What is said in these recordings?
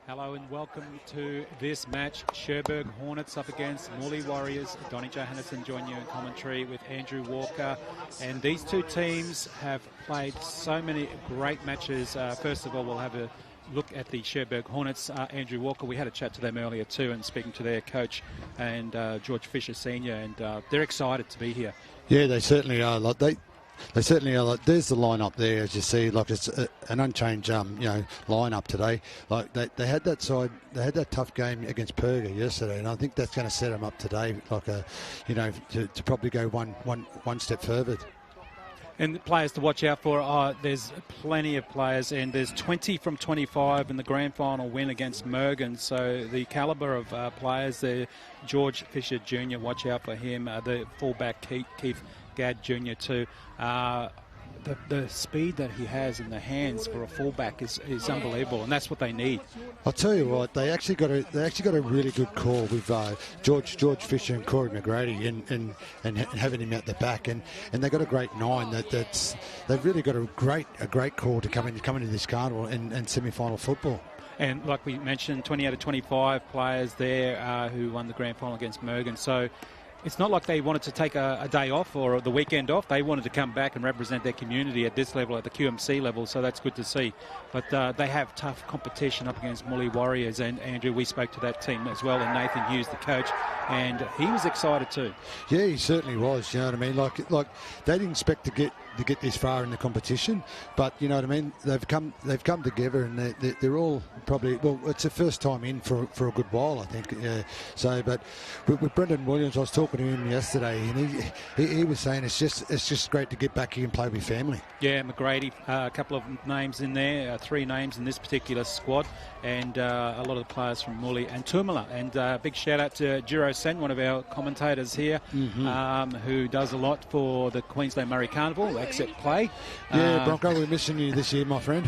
Hello and welcome to this match. Cherbourg Hornets up against Muli Warriors. Donnie Johannesson joining you in commentary with Andrew Walker. And these two teams have played so many great matches. First of all, we'll have a look at the Cherbourg Hornets. Andrew Walker, we had a chat to them earlier too, and speaking to their coach and George Fisher Senior, and they're excited to be here. Yeah, they certainly are. They certainly are. Like, there's the lineup there, as you see. Like, it's an unchanged, lineup today. Like they had that side, they had that tough game against Perga yesterday, and I think that's going to set them up today. Like to probably go one step further. And the players to watch out for, there's plenty of players, and there's 20 from 25 in the grand final win against Mergen. So the calibre of players there, George Fisher Jr., watch out for him. The fullback Keith Gadd Jr. too. The speed that he has in the hands for a fullback is unbelievable, and that's what they need. I'll tell you what, they actually got a really good call with George Fisher and Corey McGrady and having him at the back, and they got a great 9. They've really got a great call to come into this carnival and semi-final football. And like we mentioned, 20 out of 25 players there who won the grand final against Mergen. So it's not like they wanted to take a day off or the weekend off. They wanted to come back and represent their community at this level, at the QMC level, so that's good to see. But they have tough competition up against Muli Warriors, and Andrew, we spoke to that team as well, and Nathan Hughes, the coach, and he was excited too. Yeah, he certainly was, you know what I mean? Like they didn't expect to get this far in the competition, but you know what I mean, they've come together, and they're all probably, well, it's the first time in for a good while, I think. So, but with Brendan Williams, I was talking to him yesterday, and he was saying it's just great to get back here and play with family. Yeah, McGrady, a couple of names in there, 3 names in this particular squad, and a lot of the players from Muli and Tumala. And big shout out to Jiro Sen, one of our commentators here, who does a lot for the Queensland Murri Carnival, except play. Yeah, Bronco, we're missing you this year, my friend.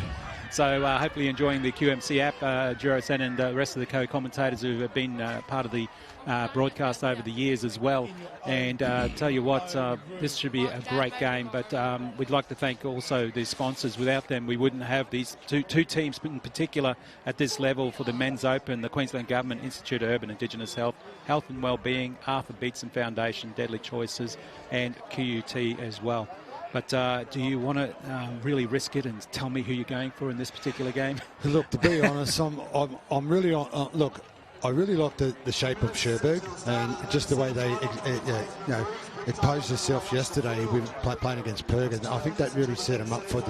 So hopefully enjoying the QMC app, Jiro Sen and the rest of the co-commentators who have been part of the broadcast over the years as well. And tell you what, this should be a great game, but we'd like to thank also the sponsors. Without them, we wouldn't have these two teams in particular at this level for the Men's Open, the Queensland Government Institute of Urban Indigenous Health and Wellbeing, Arthur Beetson Foundation, Deadly Choices, and QUT as well. But do you want to really risk it and tell me who you're going for in this particular game? Look, to be honest, I'm really on. Look, I really like the shape of Cherbourg and just the way they, it posed itself yesterday with playing against Perga. I think that really set them up for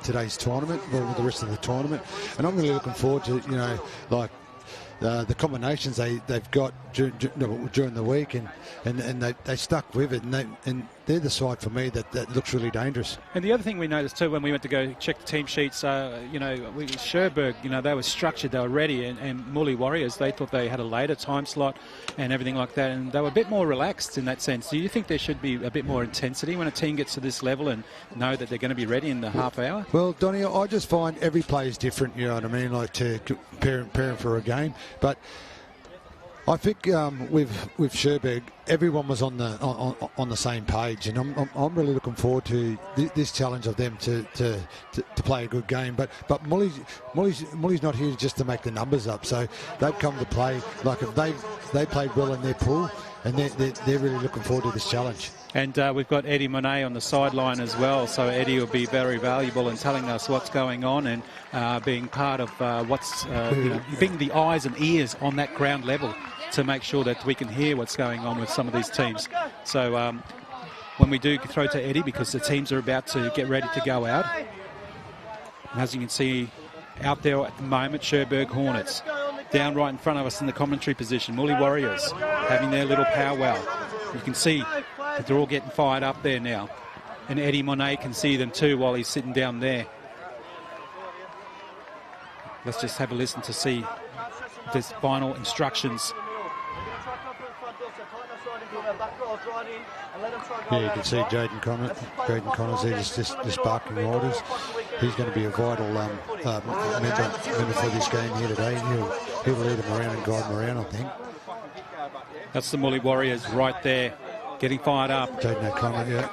today's tournament, or the rest of the tournament. And I'm really looking forward to, the combinations they've got during the week, and they stuck with it, and they're the side for me that looks really dangerous. And the other thing we noticed too when we went to go check the team sheets, Cherbourg, they were structured, they were ready, and Muli Warriors, they thought they had a later time slot and everything like that, and they were a bit more relaxed in that sense. Do you think there should be a bit more intensity when a team gets to this level and know that they're going to be ready in the half hour? Well, Donnie, I just find every play is different, you know what I mean, like to preparing for a game. But I think with Cherbourg, everyone was on the same page, and I'm really looking forward to this challenge of them to play a good game. But Muli's not here just to make the numbers up, so they've come to play. Like, if they played well in their pool, and they're really looking forward to this challenge. And we've got Eddie Monet on the sideline as well, so Eddie will be very valuable in telling us what's going on and being part of being the eyes and ears on that ground level to make sure that we can hear what's going on with some of these teams. So when we do throw to Eddie, because the teams are about to get ready to go out, and as you can see out there at the moment, Cherbourg Hornets down right in front of us in the commentary position, Muli Warriors having their little powwow. You can see that they're all getting fired up there now, and Eddie Monet can see them too while he's sitting down there. Let's just have a listen to see this final instructions. Yeah, you can see Jaden Connors there just barking orders. He's going to be a vital member for this game here today. He'll lead them around and guide them around, I think. That's the Muli Warriors right there, getting fired up. Jaden O'Connor, yeah.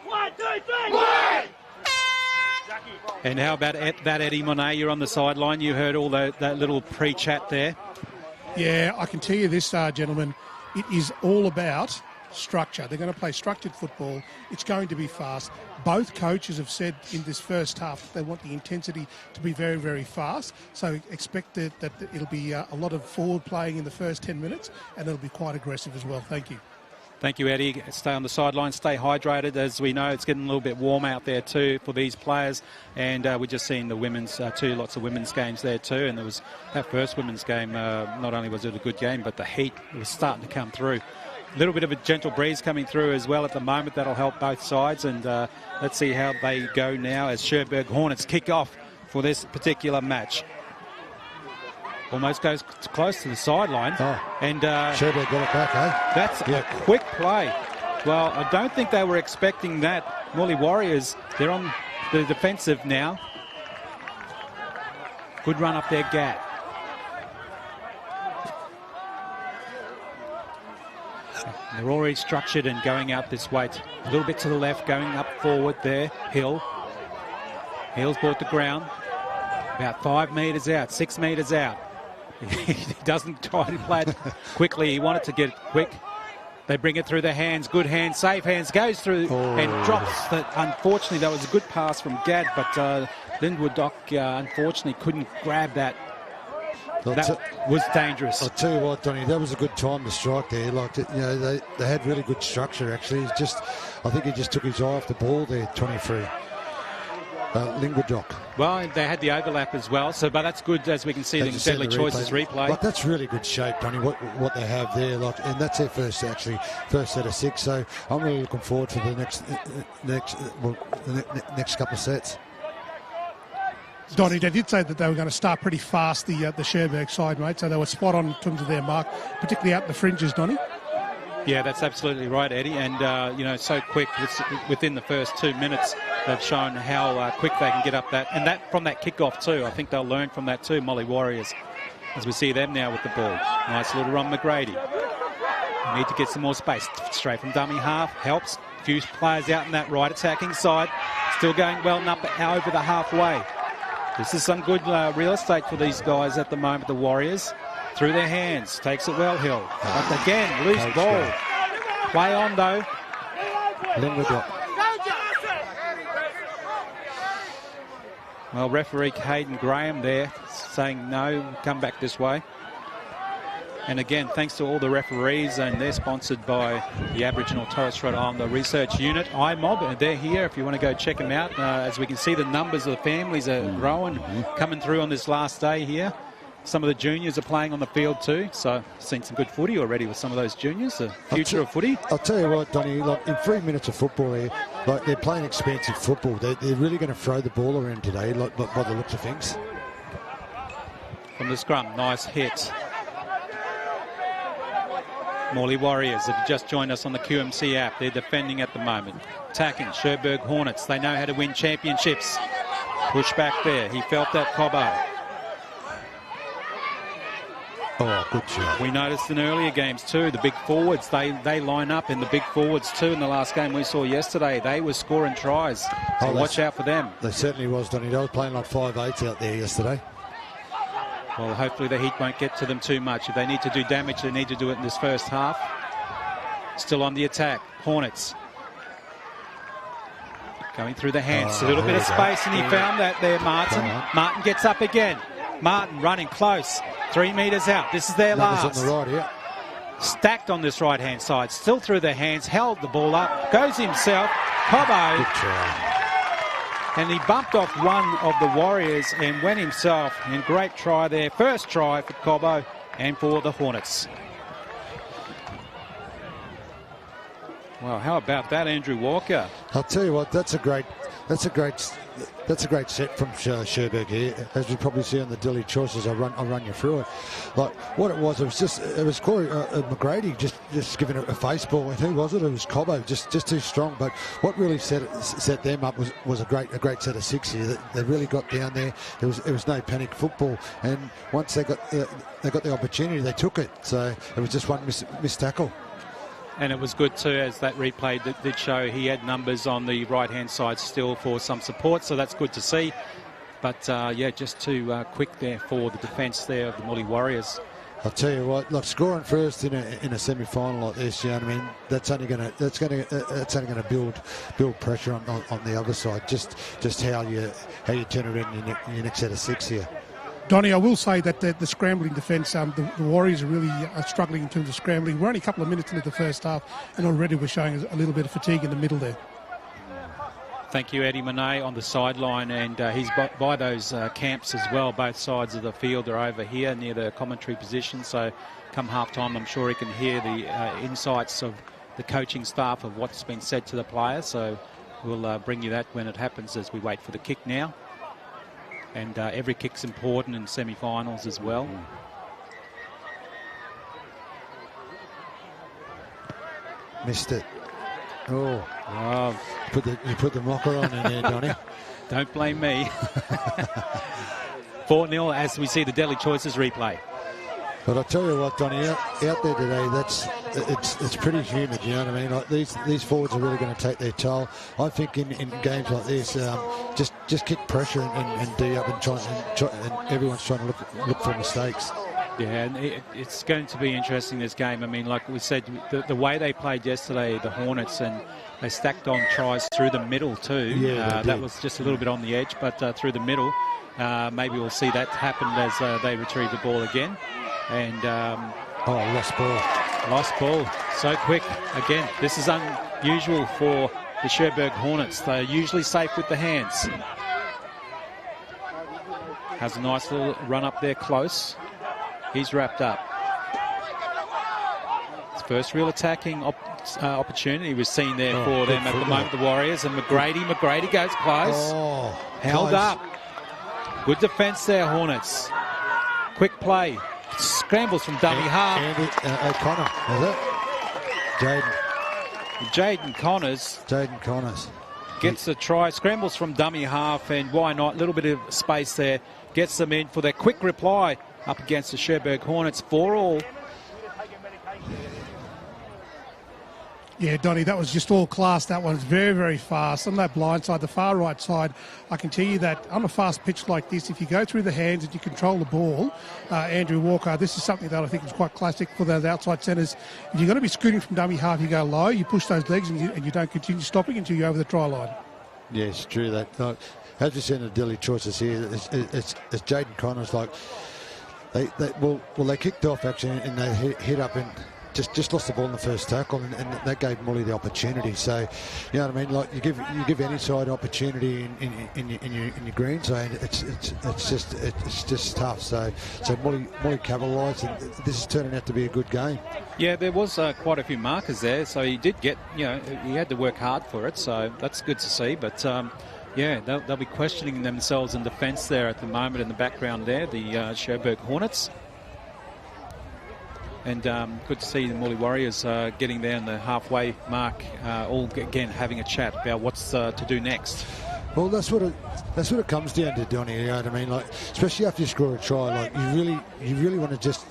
1, 2, 3! And how about that, Eddie Monet? You're on the sideline. You heard all that little pre-chat there. Yeah, I can tell you this, gentlemen. It is all about structure. They're going to play structured football. It's going to be fast. Both coaches have said in this first half they want the intensity to be very, very fast. So expect that it'll be a lot of forward playing in the first 10 minutes, and it'll be quite aggressive as well. Thank you. Thank you, Eddie. Stay on the sideline, stay hydrated. As we know, it's getting a little bit warm out there too for these players. And we're just seeing the women's, lots of women's games there too. And there was that first women's game, not only was it a good game, but the heat was starting to come through. A little bit of a gentle breeze coming through as well at the moment. That'll help both sides. And let's see how they go now as Cherbourg Hornets kick off for this particular match. Almost goes close to the sideline. And Cherbourg got it back, eh? That's a quick play. Well, I don't think they were expecting that. Muli Warriors, they're on the defensive now. Good run up there, Gat. They're already structured and going out this way. A little bit to the left, going up forward there. Hill. Hill's brought the ground. About 5 metres out, 6 metres out. He doesn't try to play it quickly. He wanted to get it quick. They bring it through the hands. Good hands, safe hands. Goes through and drops. Unfortunately, that was a good pass from Gad, but Linwood Dock unfortunately couldn't grab that. That was dangerous. I'll tell you what, Donny, that was a good time to strike there. Like, they had really good structure, actually. I think he just took his eye off the ball there, 23. Linwood Dock. Well, they had the overlap as well, but that's good as we can see the Deadly Choices replay. Like, that's really good shape, Donny, what they have there. Like, and that's their first set of 6. So I'm really looking forward to the next couple of sets. Donny, they did say that they were going to start pretty fast, the Cherbourg side, mate. So they were spot on in terms of their mark, particularly out the fringes, Donny. Yeah, that's absolutely right, Eddie. And, so quick within the first 2 minutes, they've shown how quick they can get up that. And that from that kickoff too. I think they'll learn from that too, Muli Warriors, as we see them now with the ball. Nice little run, McGrady. Need to get some more space. Straight from dummy half. Helps. Few players out in that right attacking side. Still going well and up over the halfway. This is some good real estate for these guys at the moment, the Warriors. Through their hands. Takes it well, Hill. But again, loose ball. Play on, though. Well, referee Hayden Graham there saying no, come back this way. And again, thanks to all the referees, and they're sponsored by the Aboriginal Torres Strait Islander Research Unit, IMOB. They're here if you want to go check them out. As we can see, the numbers of the families are growing, coming through on this last day here. Some of the juniors are playing on the field too, so I've seen some good footy already with some of those juniors, the future of footy. I'll tell you what, Donny, like in 3 minutes of football here, like they're playing expansive football. They're really going to throw the ball around today, like by the looks of things. From the scrum, nice hit. Muli Warriors have just joined us on the QMC app. They're defending at the moment. Attacking, Cherbourg Hornets. They know how to win championships. Push back there. He felt that, Cobbo. Oh, good shot. We noticed in earlier games too, the big forwards, they line up in the big forwards too. In the last game we saw yesterday, they were scoring tries. So watch out for them. They certainly was, Donny. They were playing like 5'8" out there yesterday. Well, hopefully the heat won't get to them too much. If they need to do damage, they need to do it in this first half. Still on the attack, Hornets. Going through the hands, a little bit of space, and he found that there, Martin. Martin gets up again. Martin running close, 3 metres out. This is their last. On the right, yeah. Stacked on this right-hand side, still through their hands, held the ball up, goes himself, Cobbo. Good try. And he bumped off one of the Warriors and went himself. And great try there. First try for Cobbo and for the Hornets. Well, how about that, Andrew Walker? I'll tell you what, that's a great set from Cherbourg here. As you probably see on the Deadly Choices, I'll run you through it. Like what it was Corey McGrady just giving a face ball. And who was it? It was Cobbo, just too strong. But what really set them up was a great set of 6 here. They really got down there. It was no panic football. And once they got the opportunity, they took it. So it was just one missed tackle. And it was good too, as that replay did show, he had numbers on the right-hand side still for some support, so that's good to see. But, yeah, just too quick there for the defence there of the Muli Warriors. I'll tell you what, look, scoring first in a semi-final like this, you know what I mean, that's only going to build pressure on the other side. Just how you turn it in your next set of 6 here. Donnie, I will say that the scrambling defence, the Warriors are really struggling in terms of scrambling. We're only a couple of minutes into the first half, and already we're showing a little bit of fatigue in the middle there. Thank you, Eddie Monet on the sideline, and he's by those camps as well. Both sides of the field are over here near the commentary position, so come half-time I'm sure he can hear the insights of the coaching staff of what's been said to the players, so we'll bring you that when it happens as we wait for the kick now. And every kick's important in semi-finals as well. Missed it. Oh, wow. You put the mocker on in there, Donny. Don't blame me. 4-0 as we see the Deadly Choices replay. But I tell you what, Donny, out there today, it's pretty humid. You know what I mean? Like these forwards are really going to take their toll. I think in games like this, just kick pressure and D up and everyone's trying to look for mistakes. Yeah, and it's going to be interesting, this game. I mean, like we said, the way they played yesterday, the Hornets, and they stacked on tries through the middle too. Yeah, that was just a little bit on the edge, but through the middle. Maybe we'll see that happen as they retrieve the ball again. And lost ball. Lost ball. So quick. Again, this is unusual for the Cherbourg Hornets. They're usually safe with the hands. Has a nice little run up there close. He's wrapped up. His first real attacking opportunity was seen there for them at the moment, the Warriors. And McGrady goes close. Held up. Good defence there, Hornets. Quick play. Scrambles from dummy half. O'Connor, is it? Jaden Connors. Gets a try, scrambles from dummy half, and why not? A little bit of space there. Gets them in for their quick reply up against the Cherbourg Hornets. 4-all. Yeah, Donny, that was just all class. That one's very, very fast. On that blind side, the far right side, I can tell you that on a fast pitch like this, if you go through the hands and you control the ball, Andrew Walker, this is something that I think is quite classic for those outside centres. If you're going to be scooting from dummy half, you go low, you push those legs and you don't continue stopping until you're over the try line. Yeah, it's true. That as you said in the Deadly Choices here, it's Jaden Connors. Like they kicked off actually, and they hit up and just lost the ball in the first tackle, and that gave Muli the opportunity. So, you know what I mean? Like you give any side opportunity in your green zone, it's just tough. So Muli capitalised, and this is turning out to be a good game. Yeah, there was quite a few markers there, so he did get, he had to work hard for it. So that's good to see. But yeah, they'll be questioning themselves in defence there at the moment in the background there, the Cherbourg Hornets. And good to see the Muli Warriors getting there in the halfway mark, all again having a chat about what's to do next. Well, that's what it comes down to, Donny. You know what I mean? Like, especially after you score a try, like you really want to just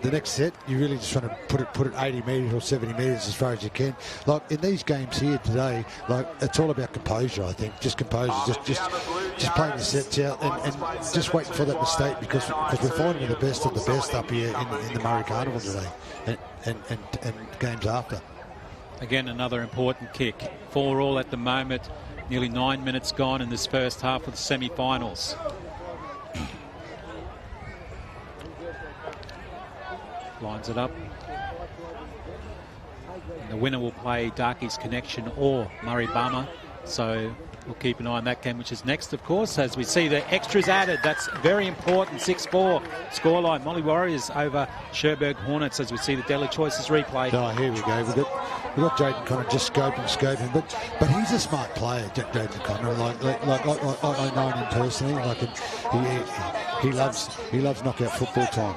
the next set. You really just want to put it 80 metres or 70 metres as far as you can. Like in these games here today, like it's all about composure. I think just composure, just playing the sets out and just waiting for that mistake because we're finding the best of the best up here in the Murri Carnival today and games after. Again, another important kick. 4-all at the moment. Nearly 9 minutes gone in this first half of the semi-finals. Lines it up. And the winner will play Darkey's Connection or Murri Bama. So we'll keep an eye on that game, which is next, of course, as we see the extras added. That's very important. 6-4 scoreline. Muli Warriors over Cherbourg Hornets as we see the Deadly Choices replay. Oh, here we go. We've got Jaden Connor just scoping. But he's a smart player, Jaden Connor. Like I know him personally. Like he loves knockout football time.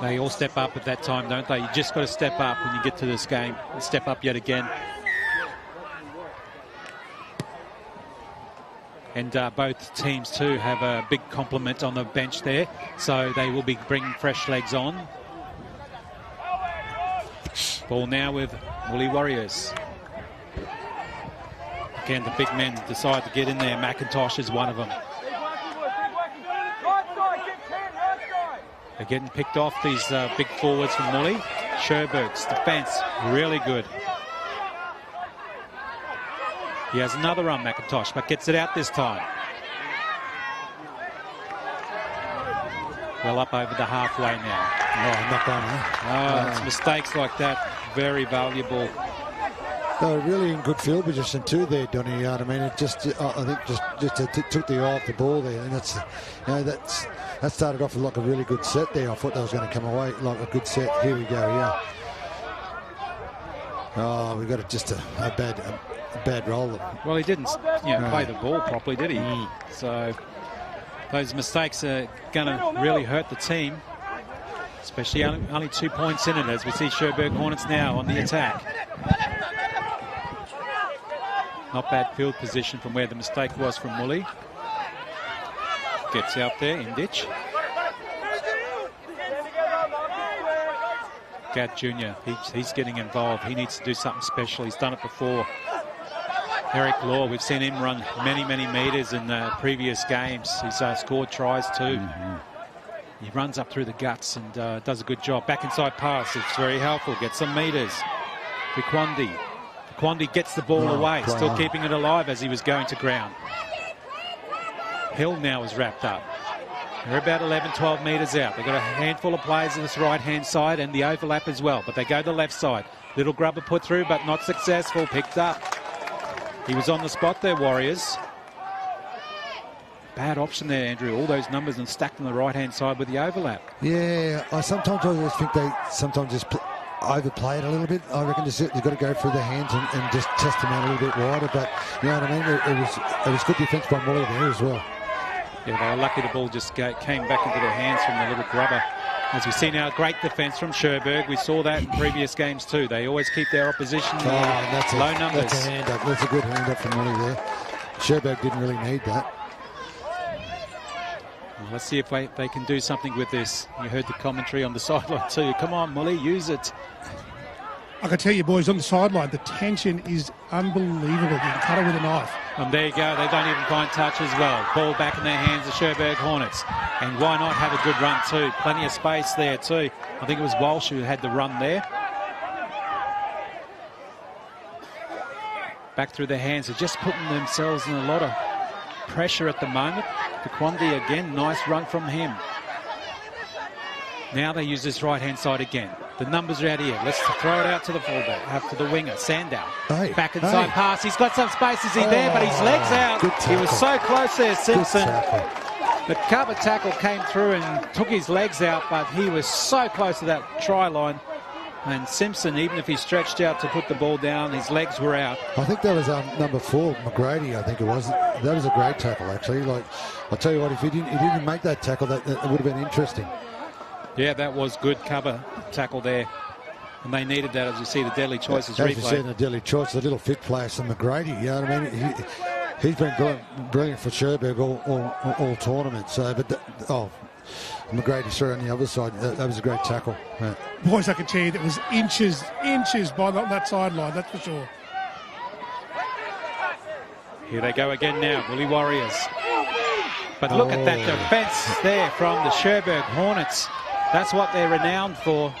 They all step up at that time, don't they? You just got to step up when you get to this game. Step up yet again. And both teams too have a big complement on the bench there, so they will be bringing fresh legs on. Ball now with Muli Warriors. Again, the big men decide to get in there. McIntosh is one of them. They're getting picked off, these big forwards from Muli. Cherbourg's defence, really good. He has another run, McIntosh, but gets it out this time. Well up over the halfway now. Oh, not done, huh? It's mistakes like that, very valuable. They were really in good field position too there, Donny. You know what I mean? It just, I think, just took the eye off the ball there, and that's, that started off with like a really good set there. I thought that was going to come away like a good set. Here we go, yeah. Oh, we got just a bad roll. Well, he didn't, play the ball properly, did he? So those mistakes are going to really hurt the team, especially only 2 points in it, as we see Cherbourg Hornets now on the attack. Not bad field position from where the mistake was from Muli. Gets out there in ditch. Gadd Jr., he's getting involved. He needs to do something special. He's done it before. Eric Law, we've seen him run many metres in previous games. He's scored tries too. He runs up through the guts and does a good job. Back inside pass, it's very helpful. Gets some metres. Kwandi gets the ball away, still keeping it alive as he was going to ground. Hill now is wrapped up. They're about 11, 12 metres out. They've got a handful of players on this right-hand side and the overlap as well, but they go to the left side. Little grubber put through, but not successful. Picked up. He was on the spot there, Warriors. Bad option there, Andrew. All those numbers and stacked on the right-hand side with the overlap. Yeah, I sometimes think they sometimes just overplay it a little bit. I reckon they've got to go through their hands and just test them out a little bit wider. But you know what I mean? It was good defence by Muli there as well. Yeah, they were lucky the ball just came back into their hands from the little grubber. As we see now, great defence from Cherbourg. We saw that in previous games too. They always keep their opposition low numbers. That's a hand up. That's a good hand up from Muli there. Cherbourg didn't really need that. Well, let's see if they can do something with this. You heard the commentary on the sideline too. Come on, Muli, use it. I can tell you, boys, on the sideline, the tension is unbelievable. You can cut it with a knife. And there you go. They don't even find touch as well. Ball back in their hands, the Cherbourg Hornets. And why not have a good run too? Plenty of space there too. I think it was Walsh who had the run there. Back through their hands. They're just putting themselves in a lot of pressure at the moment. Kwandi again, nice run from him. Now they use this right-hand side again. The numbers are out here. Let's throw it out to the fullback, out to the winger, Sandow. Back inside pass. He's got some space. Is he there? But his leg's out. He was so close there, Simpson. The cover tackle came through and took his legs out, but he was so close to that try line. And Simpson, even if he stretched out to put the ball down, his legs were out. I think that was number 4, McGrady, I think it was. That was a great tackle, actually. Like, I'll tell you what, if he didn't make that tackle, that would have been interesting. Yeah, that was good cover tackle there. And they needed that, as you see the deadly choices replay. As you see in the deadly choice, the little fit flash from McGrady, you know what I mean? He's been brilliant for Cherbourg all tournament. So, McGrady, sorry, on the other side, that was a great tackle. Yeah. Boys, I can tell you that was inches by that sideline, that's for sure. Here they go again now, Muli Warriors. But look at that defence there from the Cherbourg Hornets. That's what they're renowned for.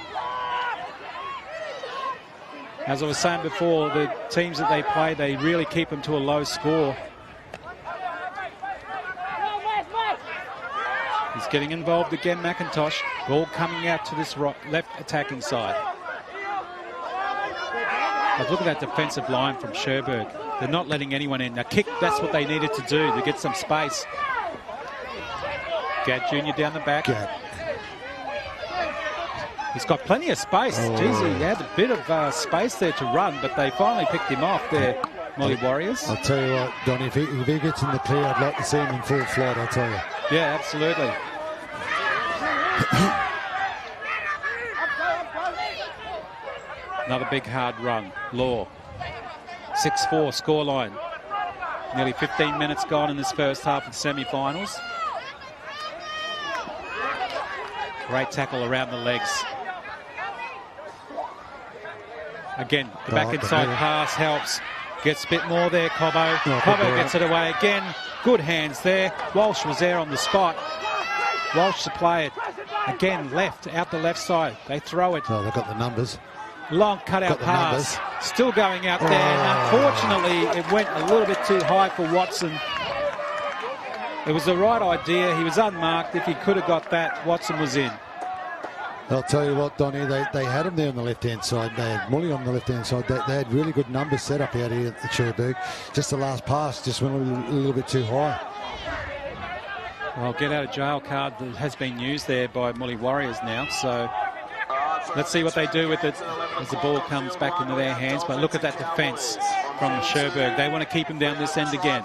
As I was saying before, the teams that they play, they really keep them to a low score. He's getting involved again, McIntosh. Ball coming out to this left attacking side. But look at that defensive line from Cherbourg. They're not letting anyone in. Now kick, that's what they needed to do to get some space. Gadd Jr. down the back. He's got plenty of space. Jeez, he had a bit of space there to run, but they finally picked him off there, Muli Warriors. I'll tell you what, Donny, if he gets in the clear, I'd like to see him in full flight, I'll tell you. Yeah, absolutely. Another big hard run. Law. 6-4 scoreline. Nearly 15 minutes gone in this first half of the semi-finals. Great tackle around the legs. Again, the back inside pass helps. Gets a bit more there, Cobbo. Cobbo gets it away again. Good hands there. Walsh was there on the spot. Walsh to play it. Again, left, out the left side. They throw it. Oh, they've got the numbers. Long cutout pass. Still going out there. And unfortunately, it went a little bit too high for Watson. It was the right idea. He was unmarked. If he could have got that, Watson was in. I'll tell you what, Donny, they had him there on the left-hand side. They had Muli on the left-hand side. They had really good numbers set up out here at Cherbourg. Just the last pass just went a little bit too high. Well, get out of jail card that has been used there by Muli Warriors now. So let's see what they do with it as the ball comes back into their hands. But look at that defence from Cherbourg. They want to keep him down this end again.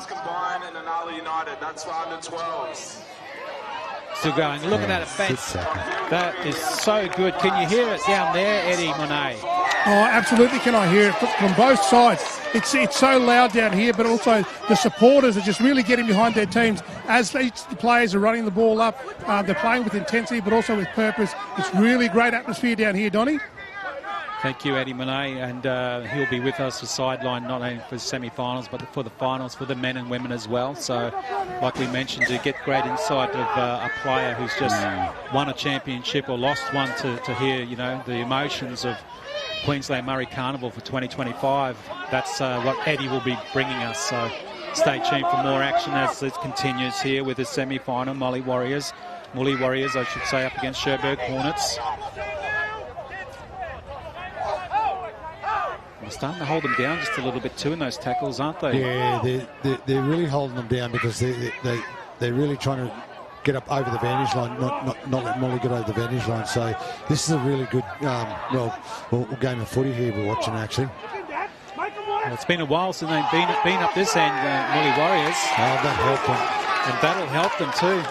Still going. Look at that offence. That is so good. Can you hear it down there, Eddie Monet? Oh, absolutely can I hear it from both sides. It's so loud down here, but also the supporters are just really getting behind their teams as the players are running the ball up. They're playing with intensity, but also with purpose. It's really great atmosphere down here, Donny. Thank you, Eddie Monet, and he'll be with us for sideline, not only for semi-finals, but for the finals, for the men and women as well. So, like we mentioned, to get great insight of a player who's just won a championship or lost one, to hear, you know, the emotions of Queensland Murri Carnival for 2025. That's what Eddie will be bringing us. So, stay tuned for more action as it continues here with the semi-final. Muli Warriors, I should say, up against Cherbourg Hornets. They're starting to hold them down just a little bit too in those tackles, aren't they? Yeah, they're really holding them down because they're really trying to get up over the vantage line, not let Muli get over the vantage line. So this is a really good, game of footy here we're watching, actually. Well, it's been a while since they've been up this end, Muli Warriors. Oh, that helped them. And that'll help them too.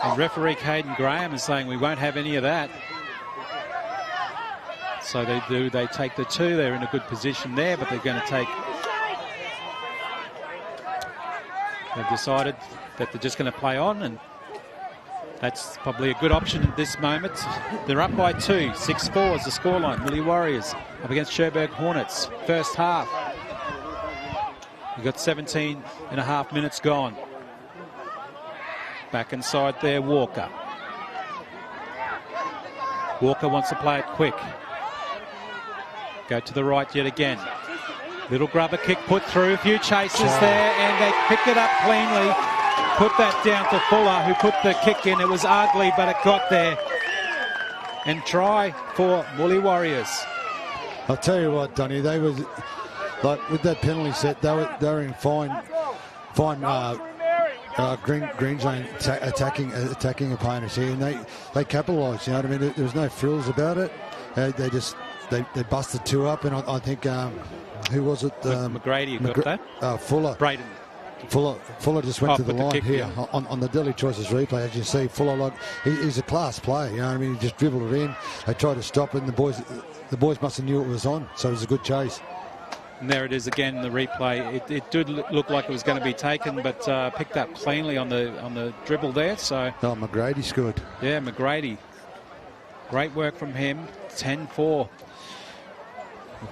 And referee Caden Graham is saying we won't have any of that. So they take the two. They're in a good position there, but they're going to take... They've decided that they're just going to play on, and that's probably a good option at this moment. They're up by 2, 6-4 is the scoreline. Muli Warriors up against Cherbourg Hornets. First half. We've got 17 and a half minutes gone. Back inside there, Walker. Walker wants to play it quick. Go to the right yet again. Little grubber kick put through, a few chases there, and they pick it up cleanly. Put that down to Fuller, who put the kick in. It was ugly, but it got there. And try for Muli Warriors. I'll tell you what, Donny, they was like with that penalty set, they were in fine green zone attacking opponents here, and they capitalised. You know what I mean? There was no frills about it. They busted 2 up, and I think who was it? McGrady got that. Fuller. Braden. Fuller just went to the line kick, here on the Daily Choices replay. As you see, Fuller, he's a class player. You know what I mean? He just dribbled it in. They tried to stop it, and the boys must have knew it was on. So it was a good chase. And there it is again, the replay. It did look like it was going to be taken, but picked up cleanly on the dribble there. So. Oh, McGrady's good. Yeah, McGrady. Great work from him. 10-4.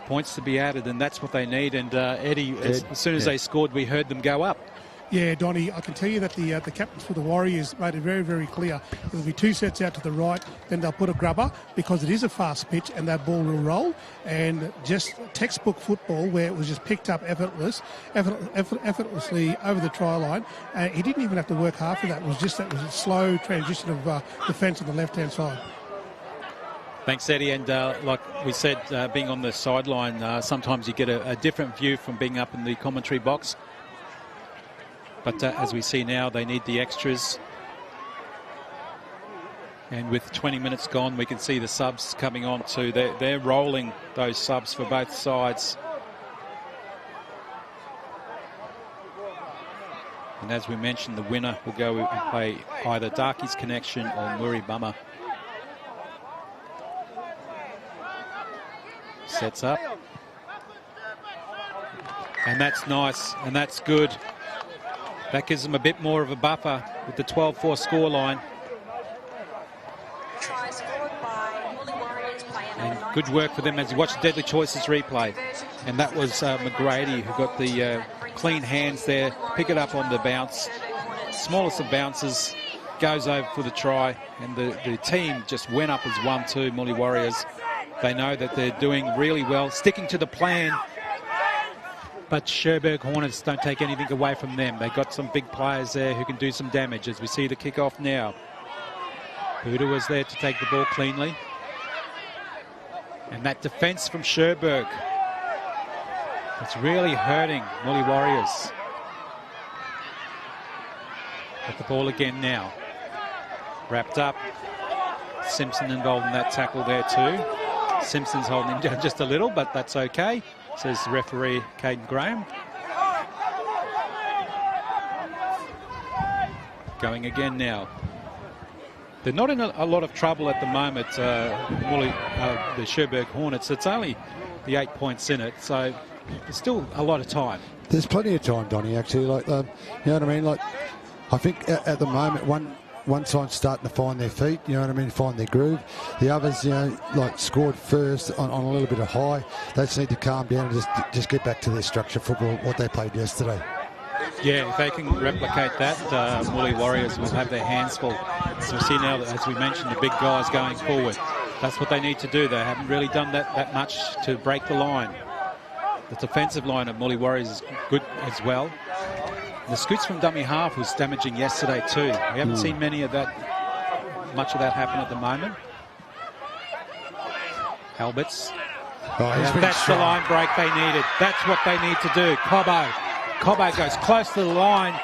Points to be added, and that's what they need. And Eddie, as soon as they scored, we heard them go up. Yeah, Donny, I can tell you that the captains for the Warriors made it very, very clear. There'll be 2 sets out to the right, then they'll put a grubber because it is a fast pitch and that ball will roll. And just textbook football where it was just picked up effortlessly over the try line. He didn't even have to work hard for that. It was a slow transition of defence on the left-hand side. Thanks, Eddie. And like we said, being on the sideline, sometimes you get a different view from being up in the commentary box. But as we see now, they need the extras. And with 20 minutes gone, we can see the subs coming on too. They're rolling those subs for both sides. And as we mentioned, the winner will go and play either Darky's Connection or Murri Bummer. Sets up. And that's nice, and that's good. That gives them a bit more of a buffer with the 12-4 scoreline. Try scored by Muli Warriors. And good work for them as you watch the Deadly Choices replay. And that was McGrady who got the clean hands there, pick it up on the bounce. Smallest of bounces, goes over for the try. And the team just went up as 1-2, Muli Warriors. They know that they're doing really well, sticking to the plan. But Cherbourg Hornets don't take anything away from them. They've got some big players there who can do some damage as we see the kick-off now. Buda was there to take the ball cleanly. And that defence from Cherbourg, it's really hurting Muli Warriors. Got the ball again now. Wrapped up. Simpson involved in that tackle there too. Simpson's holding him down just a little, but that's okay, says referee Caden Graham. Going again now. They're not in a lot of trouble at the moment, the Cherbourg Hornets. It's only the 8 points in it, so there's still a lot of time. There's plenty of time, Donny, actually. Like, you know what I mean? Like, I think at the moment, one side's starting to find their feet, you know what I mean, find their groove. The others, you know, like scored first on a little bit of high. They just need to calm down and just get back to their structure football, what they played yesterday. Yeah, if they can replicate that, Muli Warriors will have their hands full. So we see now that, as we mentioned, the big guys going forward. That's what they need to do. They haven't really done that much to break the line. The defensive line of Muli Warriors is good as well. The scoots from dummy half was damaging yesterday too. We haven't seen much of that happen at the moment. Alberts. That's the line break they needed. That's what they need to do. Cobbo goes close to the line,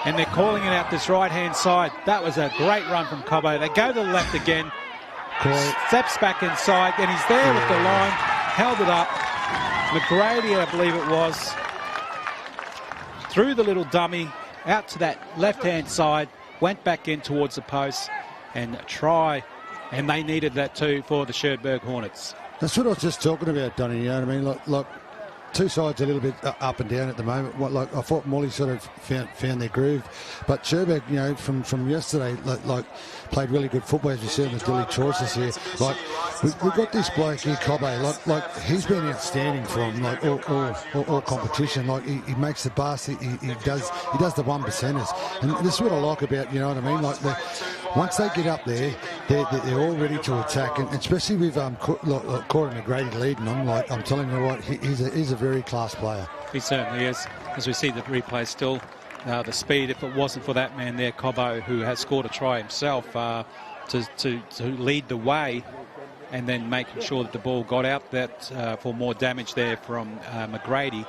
and they're calling it out this right-hand side. That was a great run from Cobbo. They go to the left again. Steps back inside, and he's there with the line. Held it up. McGrady, I believe it was, threw the little dummy out to that left-hand side, went back in towards the post, and try. And they needed that too for the Cherbourg Hornets. That's what I was just talking about, Donny, you know what I mean? Like two sides a little bit up and down at the moment. I thought Muli sort of found their groove, but Cherbourg, you know, from yesterday, like played really good football, as you said in the Deadly Choices here. Like we've got this bloke here, Cobbo. Like he's been outstanding from like all competition. Like he makes the bus, he does the 1%ers, and this is what I like about, you know what I mean? Like once they get up there, they're all ready to attack, and especially with Corey McGrady leading them. Like I'm telling you what, he's a very class player. He certainly is. As we see the replay still, the speed, if it wasn't for that man there, Cobbo, who has scored a try himself, to lead the way, and then making sure that the ball got out that for more damage there from McGrady.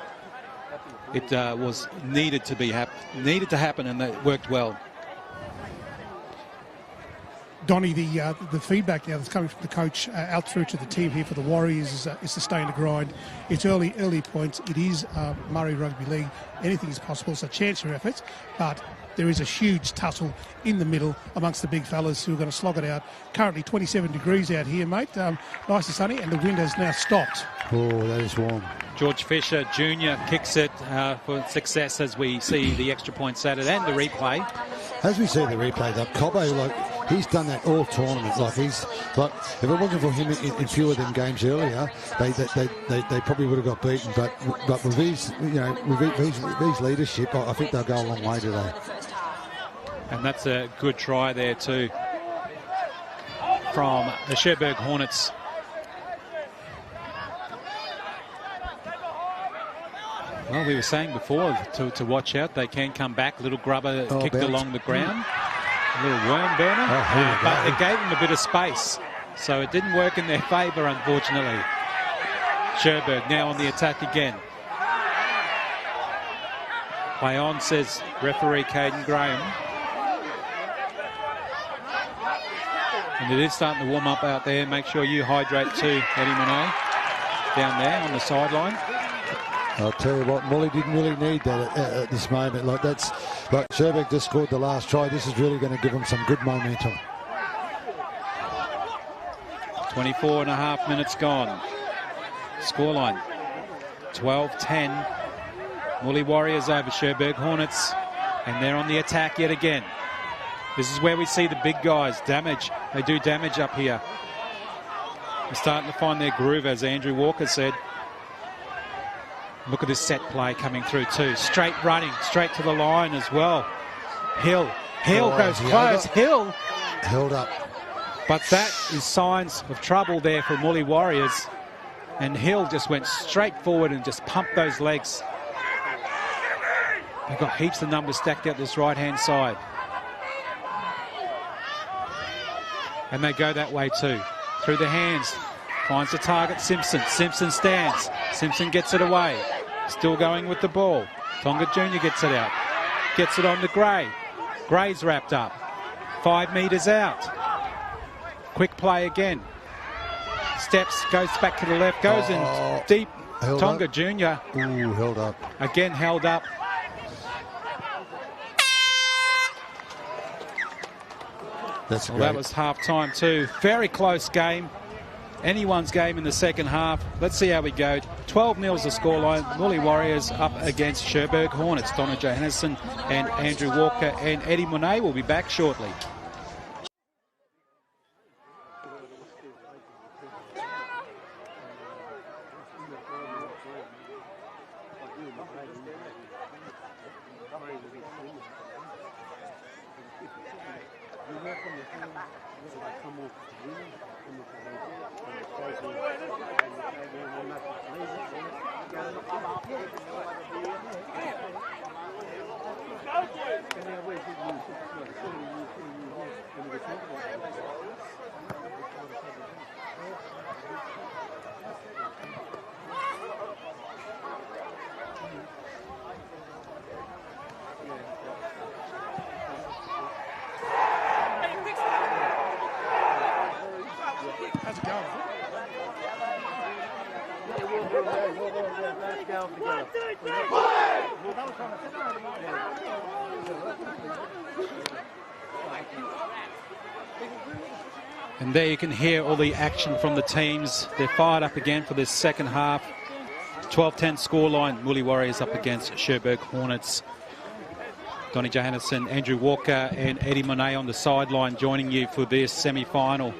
It was needed to happen, and it worked well. Donny, the feedback now that's coming from the coach out through to the team here for the Warriors is sustain the grind. It's early points. It is Murri Rugby League. Anything is possible, so chance your efforts. But there is a huge tussle in the middle amongst the big fellas who are going to slog it out. Currently 27 degrees out here, mate. Nice and sunny, and the wind has now stopped. Oh, that is warm. George Fisher Jr. kicks it for success as we see the extra points added and the replay. As we see the replay, though, Cobbo, he's done that all tournament. If it wasn't for him in few of them games earlier, they probably would have got beaten. But with his, with his leadership, I think they'll go a long way today. And that's a good try there too from the Cherbourg Hornets. Well, we were saying before to watch out. They can come back. Little grubber kicked along the ground. A little worm burner. But it gave them a bit of space. So it didn't work in their favour, unfortunately. Cherbourg now on the attack again. Play on, says referee Caden Graham. And it is starting to warm up out there. Make sure you hydrate too, Eddie Monet, down there on the sideline. I'll tell you what, Muli didn't really need that at this moment. Cherbourg just scored the last try. This is really going to give them some good momentum. 24 and a half minutes gone. Scoreline 12-10. Muli Warriors over Cherbourg Hornets, and they're on the attack yet again. This is where we see the big guys damage. They do damage up here. They're starting to find their groove, as Andrew Walker said. Look at this set play coming through too. Straight running, straight to the line as well. Hill goes close. Hill held up. But that is signs of trouble there for Muli Warriors. And Hill just went straight forward and just pumped those legs. They've got heaps of numbers stacked out this right-hand side. And they go that way too. Through the hands. Finds the target, Simpson. Simpson stands. Simpson gets it away. Still going with the ball. Tonga Jr. gets it out. Gets it on to Gray. Gray's wrapped up. 5 metres out. Quick play again. Steps, goes back to the left, goes in deep. Tonga Jr. Ooh, held up. Again held up. That's well, that was half-time too. Very close game. Anyone's game in the second half. Let's see how we go. 12-0's the scoreline. Muli Warriors up against Cherbourg Hornets. Donna Johannesson and Andrew Walker and Eddie Monet will be back shortly. How's it going? And there you can hear all the action from the teams. They're fired up again for this second half. 12-10 scoreline. Muli Warriors up against Cherbourg Hornets. Donnie Johannesson, Andrew Walker and Eddie Monet on the sideline joining you for this semi-final.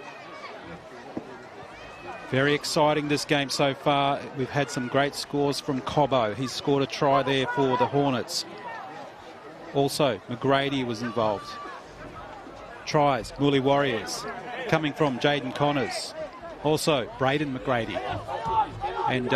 Very exciting this game so far. We've had some great scores from Cobbo. He's scored a try there for the Hornets. Also, McGrady was involved. Tries, Muli Warriors. Coming from Jaden Connors. Also, Braden McGrady. And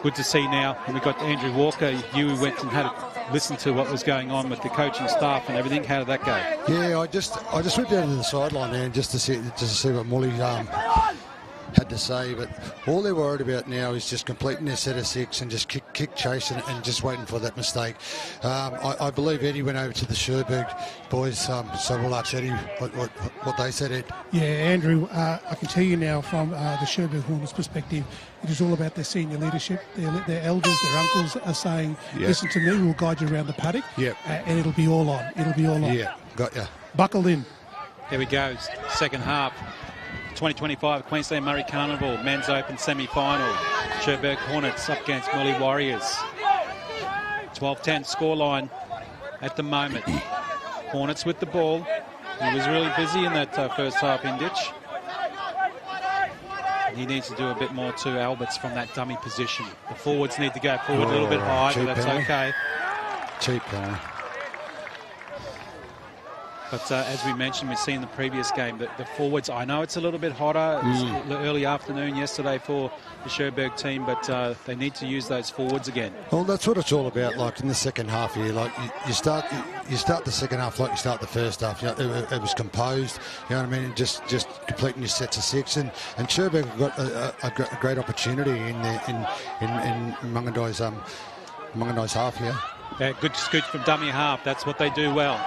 good to see now. And we've got Andrew Walker. You went and had a listen to what was going on with the coaching staff and everything. How did that go? Yeah, I just went down to the sideline there just to see what Muli had to say. But all they're worried about now is just completing their set of 6 and just kick chasing and just waiting for that mistake. I believe Eddie went over to the Cherbourg boys, so we'll ask Eddie what they said. Ed. Yeah, Andrew, I can tell you now from the Cherbourg Hornets perspective, it is all about their senior leadership. Their elders, their uncles are saying, listen to me, we'll guide you around the paddock, and it'll be all on. It'll be all on. Yeah, got ya. Buckled in. Here we go, second half. 2025 Queensland Murri Carnival Men's Open semi-final. Cherbourg Hornets up against Muli Warriors. 12-10 scoreline at the moment. Hornets with the ball. He was really busy in that first half in ditch. He needs to do a bit more to Alberts from that dummy position. The forwards need to go forward a little bit high, but that's okay. Cheap penalty. But as we mentioned, we've seen the previous game that the forwards, I know it's a little bit hotter. It was early afternoon yesterday for the Cherbourg team, but they need to use those forwards again. Well, that's what it's all about. Like in the second half here, like you start the second half like you start the first half. You know, it was composed. You know what I mean? Just completing your sets of 6, and Cherbourg got a great opportunity in Mungandai's half here. Yeah, good scoot from dummy half. That's what they do well.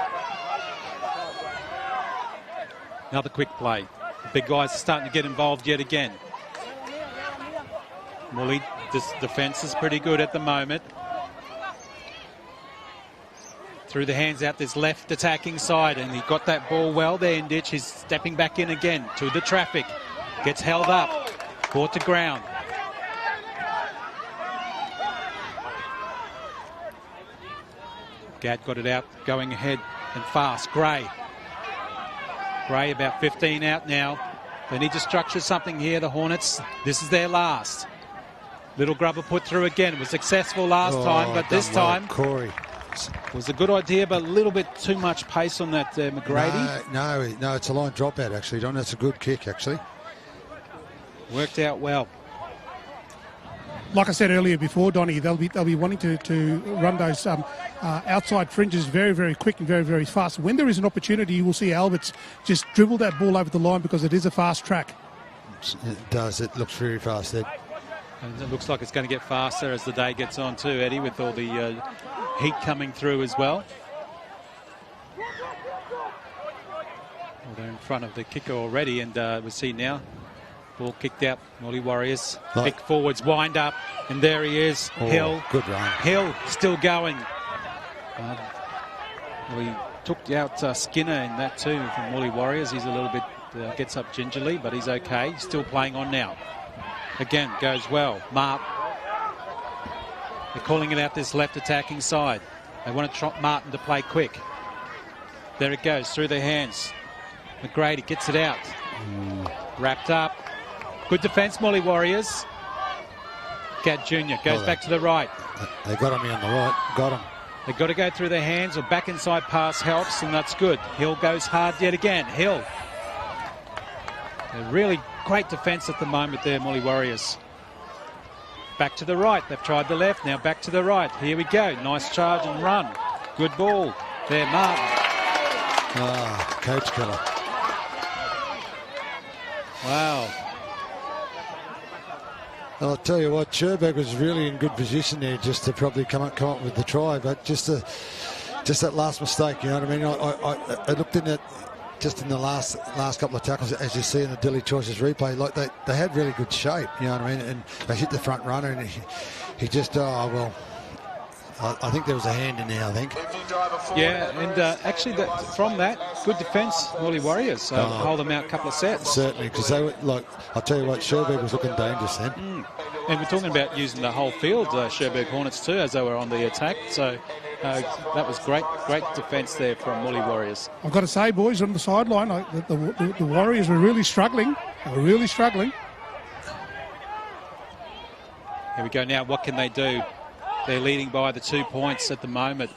Another quick play. The big guys are starting to get involved yet again. Muli, this defence is pretty good at the moment. Through the hands out this left attacking side, and he got that ball well there in ditch. He's stepping back in again to the traffic. Gets held up. Brought to ground. Gadd got it out, going ahead and fast. Gray about 15 out now. They need to structure something here, the Hornets. This is their last. Little grubber put through again. Was successful last time, but this time Corey was a good idea, but a little bit too much pace on that McGrady. No, it's a line dropout actually, Don. That's a good kick actually. Worked out well. Like I said earlier before, Donny, they'll be wanting to run those outside fringes very, very quick and very, very fast. When there is an opportunity, you will see Alberts just dribble that ball over the line because it is a fast track. It does. It looks very fast, Ed. And it looks like it's going to get faster as the day gets on too, Eddie, with all the heat coming through as well. Well, they're in front of the kicker already, and we see now ball kicked out. Muli Warriors kick forwards, wind up, and there he is. Hill. Good run. Hill still going. Well, he took out Skinner in that too from Muli Warriors. He's a little bit gets up gingerly, but he's okay. Still playing on now. Again, goes well. Martin. They're calling it out this left attacking side. They want to trot Martin to play quick. There it goes, through their hands. McGrady gets it out. Wrapped up. Good defence, Muli Warriors. Gad Jr. goes back to the right. They got him on the right. Got him. They've got to go through their hands, or back inside pass helps, and that's good. Hill goes hard yet again. Hill. A really great defence at the moment there, Muli Warriors. Back to the right. They've tried the left, now back to the right. Here we go. Nice charge and run. Good ball. There, Martin. Coach killer. Wow. I'll tell you what, Cherbourg was really in good position there just to probably come up with the try, but just that last mistake, you know what I mean? I looked in it just in the last couple of tackles, as you see in the Dilly Choices replay, like they had really good shape, you know what I mean? And they hit the front runner, and he just, I think there was a hand in there, I think. Yeah, and actually from that, good defence, Muli Warriors. Hold them out a couple of sets. Certainly, because they were, like, I'll tell you what, Cherbourg was looking dangerous then. And we're talking about using the whole field, Cherbourg Hornets too, as they were on the attack. So that was great defence there from Muli Warriors. I've got to say, boys, on the sideline, the Warriors were really struggling. They were really struggling. Here we go now. What can they do? They're leading by the 2 points at the moment.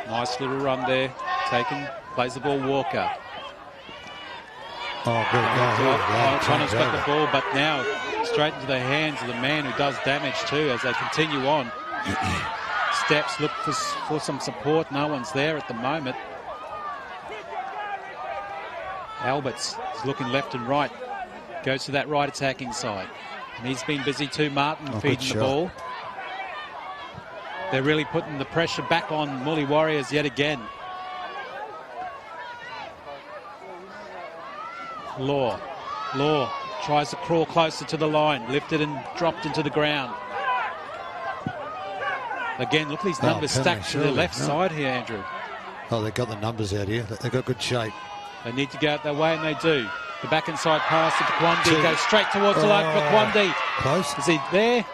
Nice little run there. Taken, plays the ball, Walker. Connor's got the ball, but now straight into the hands of the man who does damage too as they continue on. Steps, look for some support. No one's there at the moment. Alberts is looking left and right. Goes to that right attacking side. And he's been busy too, Martin, feeding the ball. They're really putting the pressure back on Muli Warriors yet again. Law tries to crawl closer to the line, lifted and dropped into the ground. Again, look at these numbers stacked to the left side here, Andrew. Oh, they've got the numbers out here. They've got good shape. They need to go out their way, and they do. The back inside pass to Kwandi goes straight towards the line for Kwandi. Close. Is he there?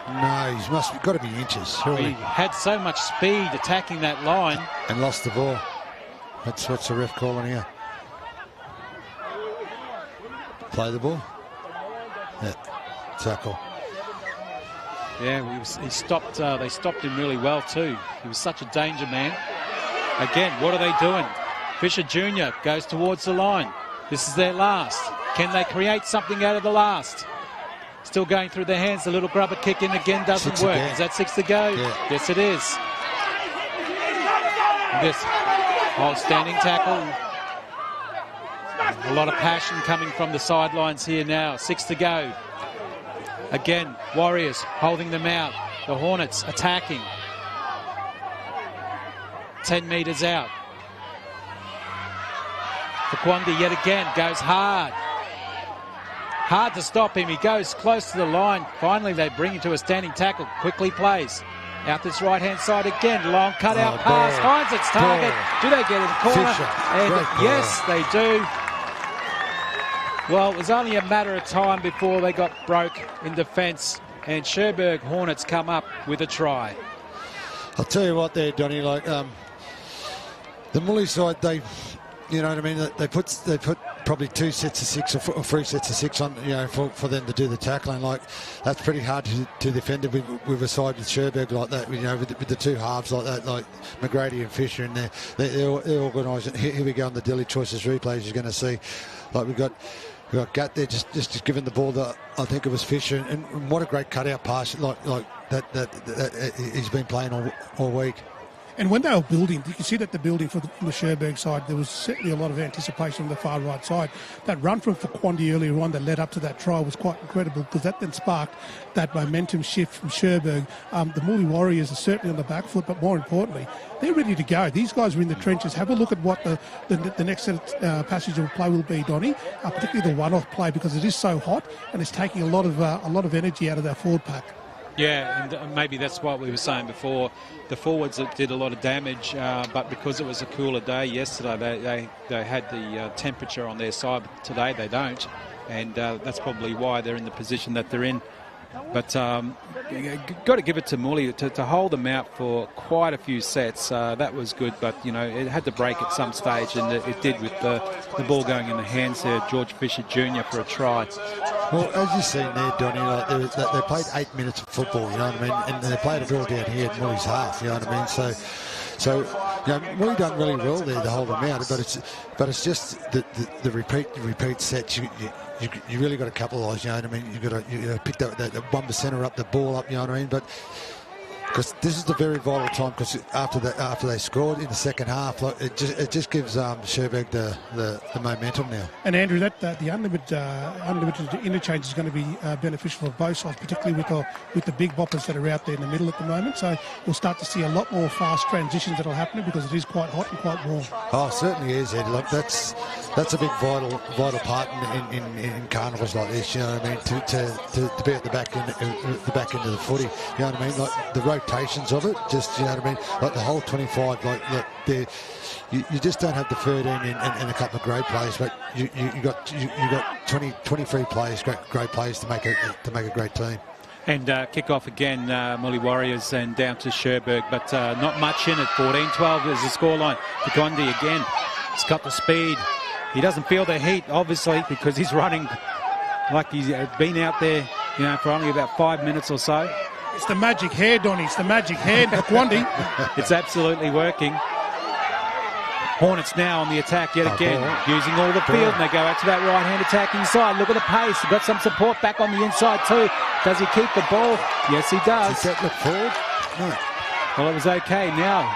No, he's got to be inches. Surely. He had so much speed attacking that line. And lost the ball. That's what's the ref calling here. Play the ball. Yeah, tackle. Yeah, he stopped. They stopped him really well too. He was such a danger man. Again, what are they doing? Fisher Jr. goes towards the line. This is their last. Can they create something out of the last? Still going through their hands. The little grubber kick in again doesn't work. Is that 6 to go? Yeah. Yes, it is. This standing tackle. A lot of passion coming from the sidelines here now. 6 to go. Again, Warriors holding them out. The Hornets attacking. 10 metres out. Kwandi yet again goes hard. Hard to stop him. He goes close to the line. Finally, they bring him to a standing tackle. Quickly plays. Out this right-hand side again. Long cut-out pass. Finds its target. Do they get in the corner? Fisher. And yes, they do. Well, it was only a matter of time before they got broke in defence. And Cherbourg Hornets come up with a try. I'll tell you what there, Donny, like the Muli side, You know what I mean? They put probably 2 sets of 6 or 3 sets of 6 on, you know, for them to do the tackling. Like, that's pretty hard to defend it with a side with Cherbourg like that. You know, with the 2 halves like that, like McGrady and Fisher, and they're organised. Here we go on the daily choices replays. You're going to see, like we got Gut there just giving the ball to, I think it was Fisher, and what a great cutout pass like that he's been playing all week. And when they were building, you can see that the building from the Cherbourg side, there was certainly a lot of anticipation on the far right side. That run from Faquandi earlier on that led up to that try was quite incredible, because that then sparked that momentum shift from Cherbourg. The Muli Warriors are certainly on the back foot, but more importantly, they're ready to go. These guys are in the trenches. Have a look at what the next passage of play will be, Donny, particularly the one-off play, because it is so hot and it's taking a lot of energy out of their forward pack. Yeah, and maybe that's what we were saying before. The forwards that did a lot of damage, but because it was a cooler day yesterday, they had the temperature on their side. But today they don't, and that's probably why they're in the position that they're in. But got to give it to Muli to hold them out for quite a few sets. That was good, but you know, it had to break at some stage, and it did with the ball going in the hands there, George Fisher Jr. for a try. Well, as you've seen there, Donny, like they played 8 minutes of football, you know what I mean, and they played it all down here at Muli's half, you know what I mean. So you know, Muli done really well there to hold them out, but it's just the repeat sets. You really got to capitalise, you know what I mean. You got to pick that 1%er up, the ball up, you know what I mean. But because this is the very vital time, because after they scored in the second half, like, it just gives Cherbourg the momentum now. And Andrew, the unlimited interchange is going to be beneficial for both sides, particularly with the big boppers that are out there in the middle at the moment. So we'll start to see a lot more fast transitions that'll happen, because it is quite hot and quite warm. Oh, it certainly is, Ed. Look, that's a big vital part in carnivals like this. You know what I mean? To be at the back end of the footy. You know what I mean? Like the rotations of it, just, you know what I mean, like the whole 25, like you just don't have the 13 and a couple of great players, but you got 23 players, great players to make a great team. And kick off again, Muli Warriors, and down to Cherbourg, but not much in it. 14-12 is the scoreline. Faquandi again, he's got the speed. He doesn't feel the heat, obviously, because he's running like he's been out there, you know, for only about 5 minutes or so. It's the magic hair, Donny. It's the magic hair, Faquandi. It's absolutely working. Hornets now on the attack yet again, using all the field, and they go out to that right-hand attack inside. Look at the pace. They've got some support back on the inside too. Does he keep the ball? Yes, he does. Does that look forward? No. Well, it was okay. Now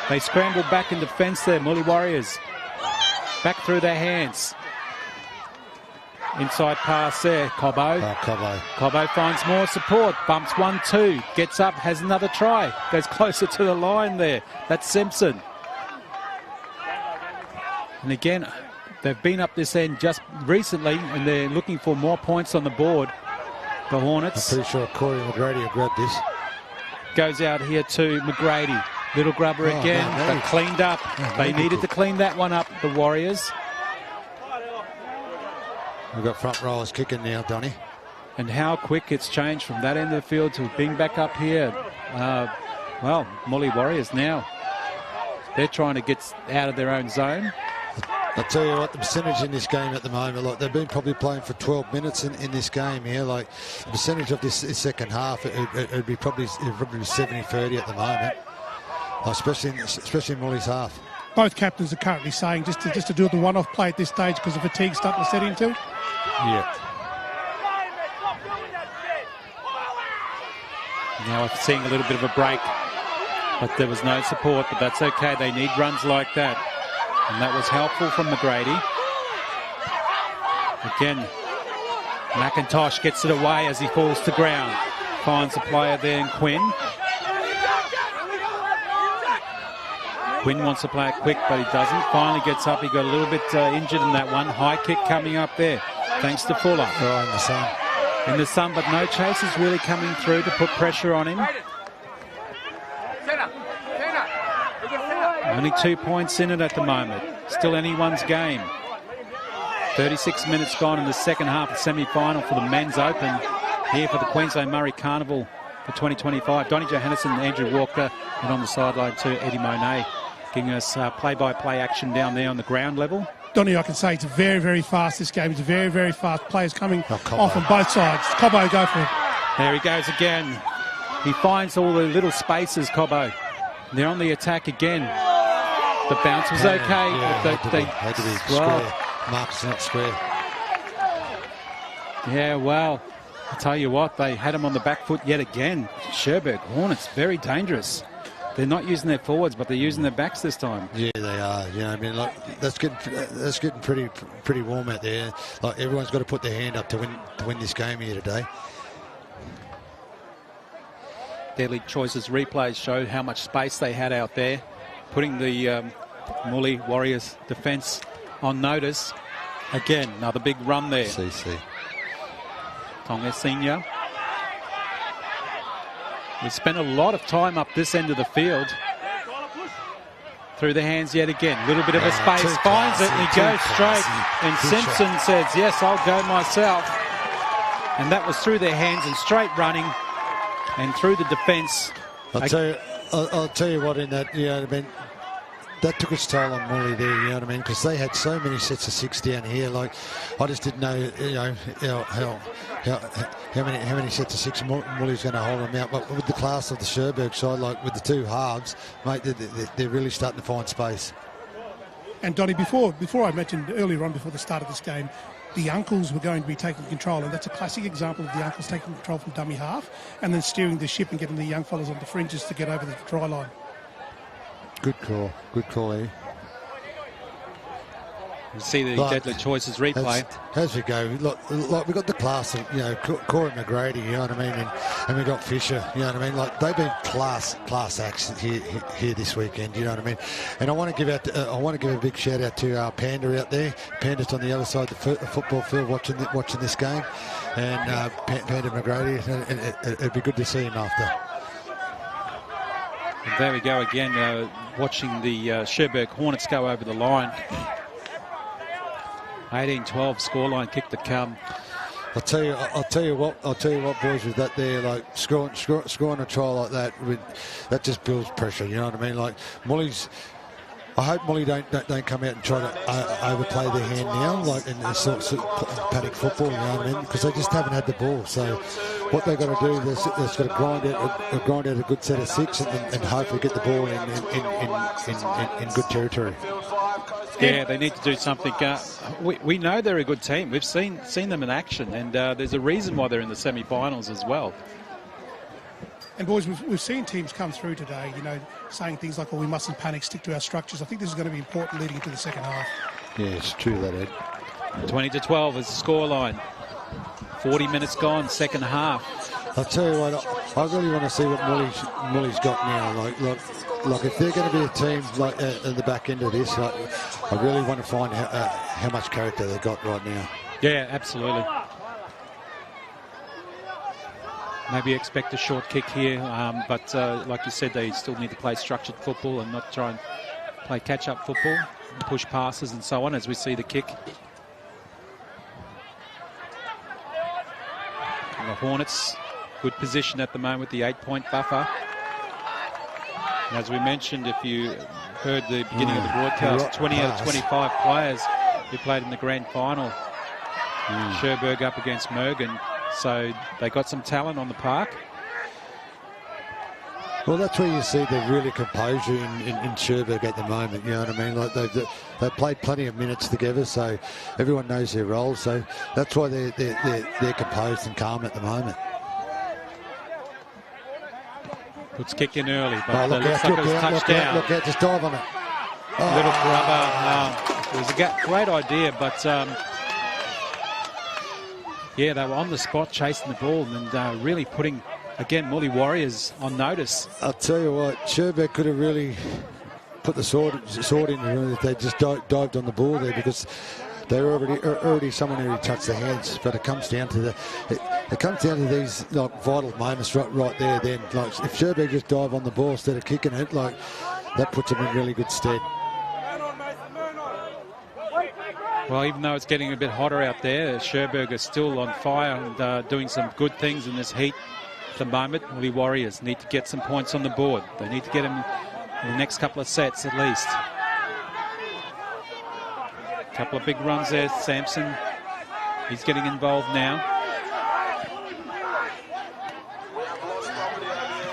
they scramble back in defence there, Muli Warriors. Back through their hands. Inside pass there, Cobbo. Cobbo finds more support, bumps 1-2, gets up, has another try, goes closer to the line there. That's Simpson. And again, they've been up this end just recently, and they're looking for more points on the board. The Hornets. I'm pretty sure Corey McGrady will grab this. Goes out here to McGrady. Little grubber again, but cleaned up. They needed to clean that one up, the Warriors. We've got front rowers kicking now, Donny. And how quick it's changed from that end of the field to being back up here. Well, Muli Warriors now, they're trying to get out of their own zone. I'll tell you what, the percentage in this game at the moment, like they've been probably playing for 12 minutes in this game here. Like the percentage of this second half, it'd be probably 70-30 at the moment, especially in Muli's half. Both captains are currently saying just to do the one-off play at this stage because the fatigue's starting to set into. Yeah. Now we're seeing a little bit of a break, but there was no support, but that's okay. They need runs like that. And that was helpful from McGrady. Again, McIntosh gets it away as he falls to ground. Finds a player there in Quinn. Quinn wants to play it quick, but he doesn't. Finally gets up. He got a little bit injured in that one. High kick coming up there, thanks to Fuller. Oh, in the sun. In the sun, but no chasers really coming through to put pressure on him. Only 2 points in it at the moment. Still anyone's game. 36 minutes gone in the second half of the semi-final for the Men's Open here for the Queensland Murri Carnival for 2025. Donny Johannesson, Andrew Walker, and on the sideline too, Eddie Monet. giving us play-by-play action down there on the ground level. Donny, I can say it's very, very fast, this game. It's very, very fast. Players coming off on both sides. Cobbo, go for it. There he goes again. He finds all the little spaces, Cobbo. They're on the attack again. The bounce was okay. Yeah, but had to be square. Mark's not square. Yeah, well, I'll tell you what, they had him on the back foot yet again. Cherbourg Hornets, very dangerous. They're not using their forwards, but they're using their backs this time. Yeah, they are. You know, I mean, like that's getting pretty warm out there. Like everyone's got to put their hand up to win this game here today. Deadly Choices replays showed how much space they had out there, putting the Muli Warriors defence on notice. Again, another big run there. CC. Tonga Senior. We spent a lot of time up this end of the field. Through the hands yet again. Little bit of a space. Finds it and he goes straight. And Simpson says, yes, I'll go myself. And that was through their hands and straight running and through the defence. I'll tell you what, in that, you know what I mean, that took its toll on Muli there, you know what I mean, because they had so many sets of 6 down here. Like, I just didn't know, how many sets of 6 Muli's going to hold them out. But with the class of the Cherbourg side, like with the 2 halves, mate, they're really starting to find space. And Donny, before I mentioned earlier on, before the start of this game, the uncles were going to be taking control, and that's a classic example of the uncles taking control from dummy half and then steering the ship and getting the young fellas on the fringes to get over the try line. Good call, eh? You see the Deadly Choices replay. As we go, look, we've got the class of, you know, Corey McGrady, you know what I mean, and we've got Fisher, you know what I mean. Like, they've been class acts here this weekend, you know what I mean. And I want to give a big shout out to Panda out there. Panda's on the other side of the football field watching this game, and Panda McGrady. It'd be good to see him after. And there we go again, watching the Cherbourg Hornets go over the line. 18-12 scoreline kick to come. I'll tell you what, boys, with that there, like scoring a try like that, that just builds pressure. You know what I mean? Like I hope Muli don't come out and try to overplay their hand now, like in sort of panic football. You know what I mean? Because they just haven't had the ball. So what they've got to do, they've got to grind out a good set of 6 and hopefully get the ball in good territory. Yeah, they need to do something. We know they're a good team. We've seen them in action, and there's a reason why they're in the semi-finals as well. And boys, we've seen teams come through today, you know, saying things like, well, we mustn't panic, stick to our structures. I think this is going to be important leading into the second half. Yeah, it's true that, Ed. 20-12 is the scoreline. 40 minutes gone, second half. I'll tell you what, I really want to see what Muli's got now. Like if they're going to be a team like in the back end of this, like, I really want to find how much character they've got right now. Yeah, absolutely. Maybe expect a short kick here, but like you said, they still need to play structured football and not try and play catch-up football, and push passes and so on as we see the kick. And the Hornets, good position at the moment with the 8-point buffer. And as we mentioned, if you heard the beginning of the broadcast, 20 out of 25 players who played in the grand final. Cherbourg up against Mergen. So they got some talent on the park. Well, that's where you see the really composure in Cherbourg at the moment. You know what I mean? Like they've played plenty of minutes together, so everyone knows their role. So that's why they're composed and calm at the moment. Puts kick in early, but look looks like it was a touchdown. Look out, just dive on it. Little grubber. It was a great idea, but yeah, they were on the spot chasing the ball and really putting, again, Muli Warriors on notice. I'll tell you what, Cherbourg could have really put the sword in if they just dived on the ball there, because they were already someone who touched their hands. But it comes down to these like vital moments right there. Then, like if Cherbourg just dive on the ball instead of kicking it, like that puts them in really good stead. Well, even though it's getting a bit hotter out there, Cherbourg are still on fire and doing some good things in this heat at the moment. Muli Warriors need to get some points on the board. They need to get them in the next couple of sets at least. A couple of big runs there. Sampson, he's getting involved now.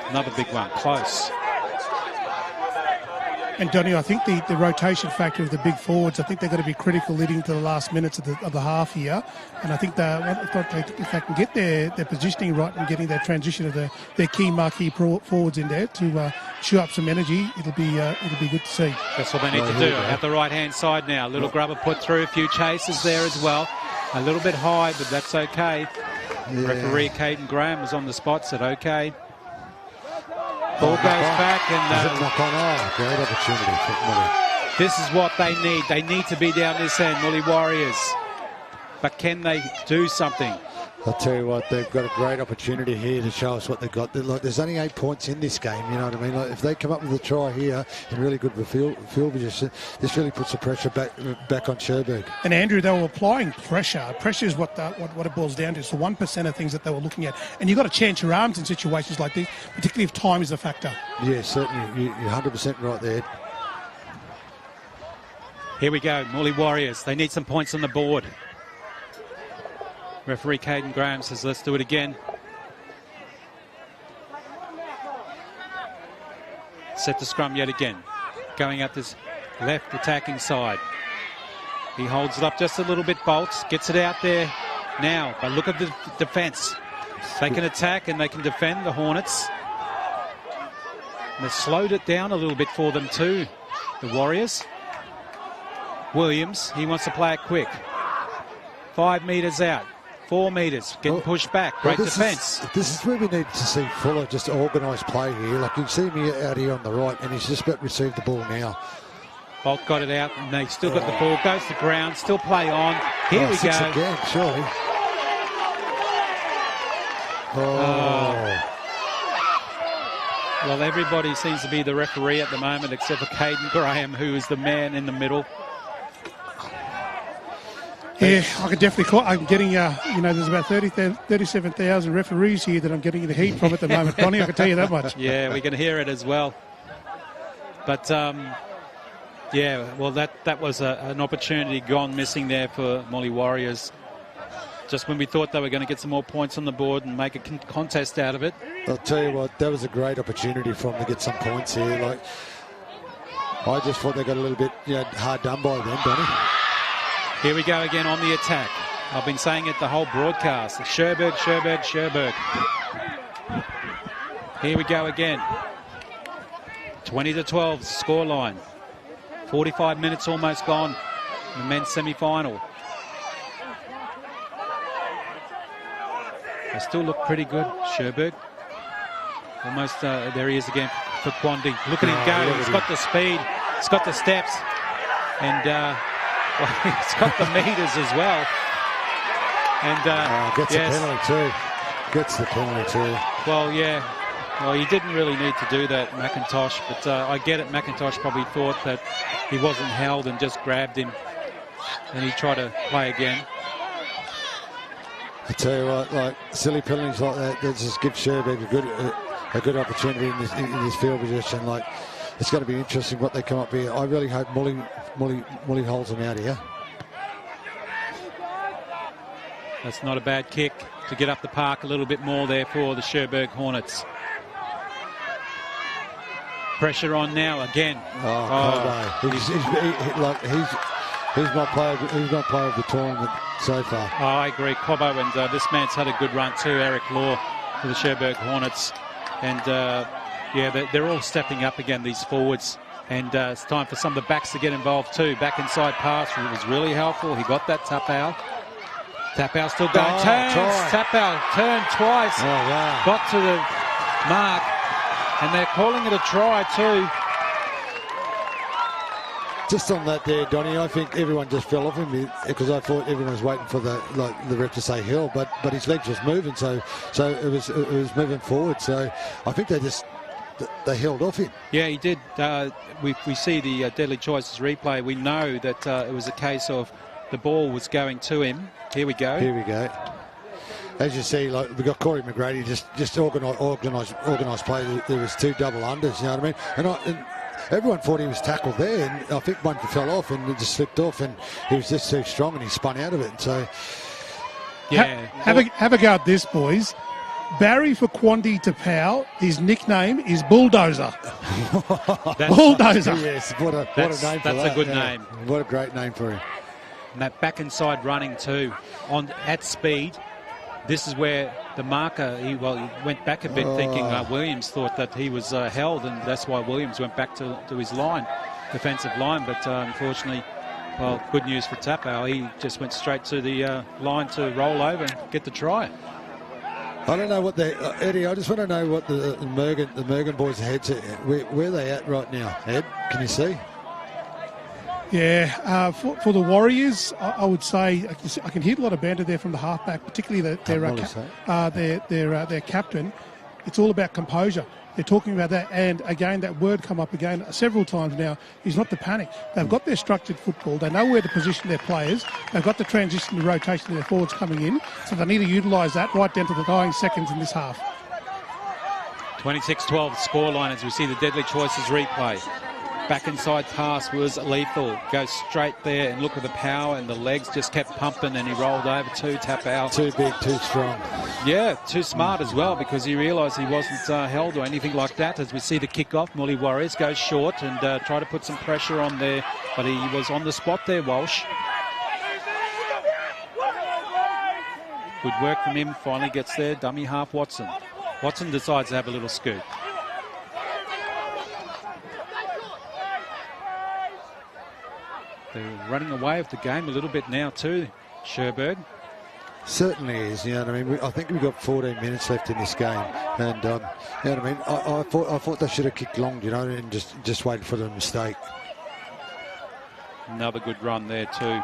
Another big one, close. And Donny, I think the rotation factor of the big forwards, I think they're going to be critical leading to the last minutes of the half here. And I think if they can get their positioning right and getting that transition of their key marquee forwards in there to chew up some energy, it'll be good to see. That's what they need to do. At the right-hand side now, little grubber put through, a few chases there as well. A little bit high, but that's okay. Yeah. Referee Caden Graham was on the spot, said okay. Ball goes back and great opportunity for Muli. This is what they need. They need to be down this end, Muli Warriors. But can they do something? I'll tell you what, they've got a great opportunity here to show us what they've got. Like, there's only 8 points in this game, you know what I mean? Like, if they come up with a try here in really good field position, this really puts the pressure back on Cherbourg. And Andrew, they were applying pressure. Pressure is what it boils down to. It's the 1% of things that they were looking at. And you've got to chance your arms in situations like this, particularly if time is a factor. Yeah, certainly. You're 100% right there. Here we go, Muli Warriors. They need some points on the board. Referee Caden Graham says, let's do it again. Set the scrum yet again. Going out this left attacking side. He holds it up just a little bit, Bolts. Gets it out there now. But look at the defence. They can attack and they can defend the Hornets. And they've slowed it down a little bit for them too, the Warriors. Williams, he wants to play it quick. 5 metres out. 4 metres, getting pushed back. Great defence. This is where we need to see Fuller just organised play here. Like you can see me out here on the right, and he's just about to receive the ball now. Bolt got it out, and they still got the ball. Goes to ground, still play on. Here we go. Again, surely. Well, everybody seems to be the referee at the moment, except for Caden Graham, who is the man in the middle. Yeah, I could definitely call. I'm getting, there's about 37,000 referees here that I'm getting the heat from at the moment, Donny. I can tell you that much. Yeah, we can hear it as well. But, well, that was an opportunity gone missing there for Muli Warriors. Just when we thought they were going to get some more points on the board and make a contest out of it. I'll tell you what, that was a great opportunity for them to get some points here. Like, I just thought they got a little bit hard done by them, Donny. Here we go again on the attack. I've been saying it the whole broadcast. Cherbourg, Cherbourg, Cherbourg. Here we go again. 20-12 scoreline. 45 minutes almost gone in the men's semi-final. They still look pretty good, Cherbourg. Almost, there he is again for Quandy. Look at him go. He's got the speed. He's got the steps. And... well, he's got the metres as well. And gets the penalty too. Gets the penalty too. Well, yeah. Well, he didn't really need to do that, McIntosh. But I get it. McIntosh probably thought that he wasn't held and just grabbed him. And he tried to play again. I tell you what, like silly penalties like that just give Cherbourg a good opportunity in this field position. Like, it's going to be interesting what they come up here. I really hope Muli holds them out here. That's not a bad kick to get up the park a little bit more there for the Cherbourg Hornets. Pressure on now again. He's my player of the tournament so far. Oh, I agree, Cobbo, and this man's had a good run too, Eric Law, for the Cherbourg Hornets. And they're all stepping up again, these forwards. And it's time for some of the backs to get involved too. Back inside pass was really helpful. He got that Tapau. Tapau still going. Tapau turned twice. Oh, wow. Got to the mark. And they're calling it a try too. Just on that there, Donny, I think everyone just fell off him because I thought everyone was waiting for the ref to say hill, but his legs was moving, so it was moving forward. So I think they held off him. Yeah, he did. We see the Deadly Choices replay. We know that it was a case of the ball was going to him. Here we go. Here we go. As you see, like we got Corey McGrady, just organised play. There was 2 double unders. You know what I mean? And everyone thought he was tackled there, and I think one fell off and it just slipped off, and he was just too strong and he spun out of it. So, yeah. Have a go at this, boys. Barry for Quanti to Powell, his nickname is Bulldozer. Bulldozer. Yes, what a name for that. That's a good name. What a great name for him. And that back inside running too, at speed. This is where the marker, he went back a bit thinking Williams thought that he was held, and that's why Williams went back to his line, defensive line. But unfortunately, well, good news for Tapau. He just went straight to the line to roll over and get the try. I don't know what they, Eddie. I just want to know what the Mergen boys' heads. Where are they at right now? Ed, can you see? Yeah, for the Warriors, I would say I can hear a lot of banter there from the halfback, particularly their captain. It's all about composure. They're talking about that, and again, that word come up again several times now, is not to panic. They've got their structured football. They know where to position their players. They've got the transition, the rotation of their forwards coming in, so they need to utilise that right down to the dying seconds in this half. 26-12 scoreline as we see the Deadly Choices replay. Back inside pass was lethal. Goes straight there, and look at the power, and the legs just kept pumping, and he rolled over to Tapau. Too big, too strong. Yeah, too smart as well, because he realised he wasn't held or anything like that. As we see the kick-off, Muli Warriors goes short and try to put some pressure on there, but he was on the spot there, Walsh. Good work from him, finally gets there, dummy half Watson. Watson decides to have a little scoot. They're running away with the game a little bit now too, Cherbourg. Certainly is. You know what I mean? I think we've got 14 minutes left in this game, and you know what I mean. I thought they should have kicked long, you know, and just waited for the mistake. Another good run there too.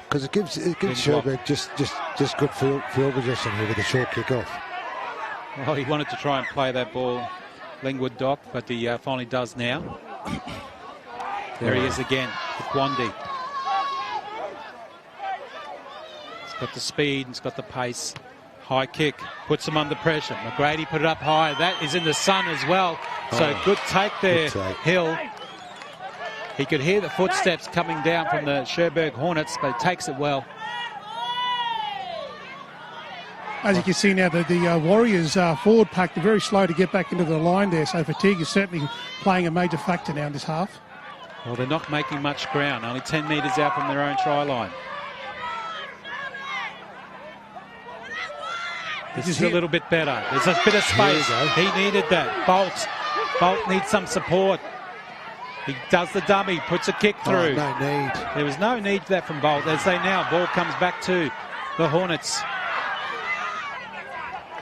Because it gives Cherbourg just good field possession here with a short kick off. Well, he wanted to try and play that ball, Lingwood Doc, but he finally does now. There he is again, Kwandi. He's got the speed, he's got the pace. High kick, puts him under pressure. McGrady put it up high. That is in the sun as well. So good take there, Hill. He could hear the footsteps coming down from the Cherbourg Hornets, but he takes it well. As you can see now, the Warriors forward pack, they're very slow to get back into the line there, so fatigue is certainly playing a major factor now in this half. Well, they're not making much ground, only 10 metres out from their own try line. This is a little bit better. There's a bit of space. He needed that. Bolt needs some support. He does the dummy, puts a kick through. No need. There was no need for that from Bolt. As they now, ball comes back to the Hornets.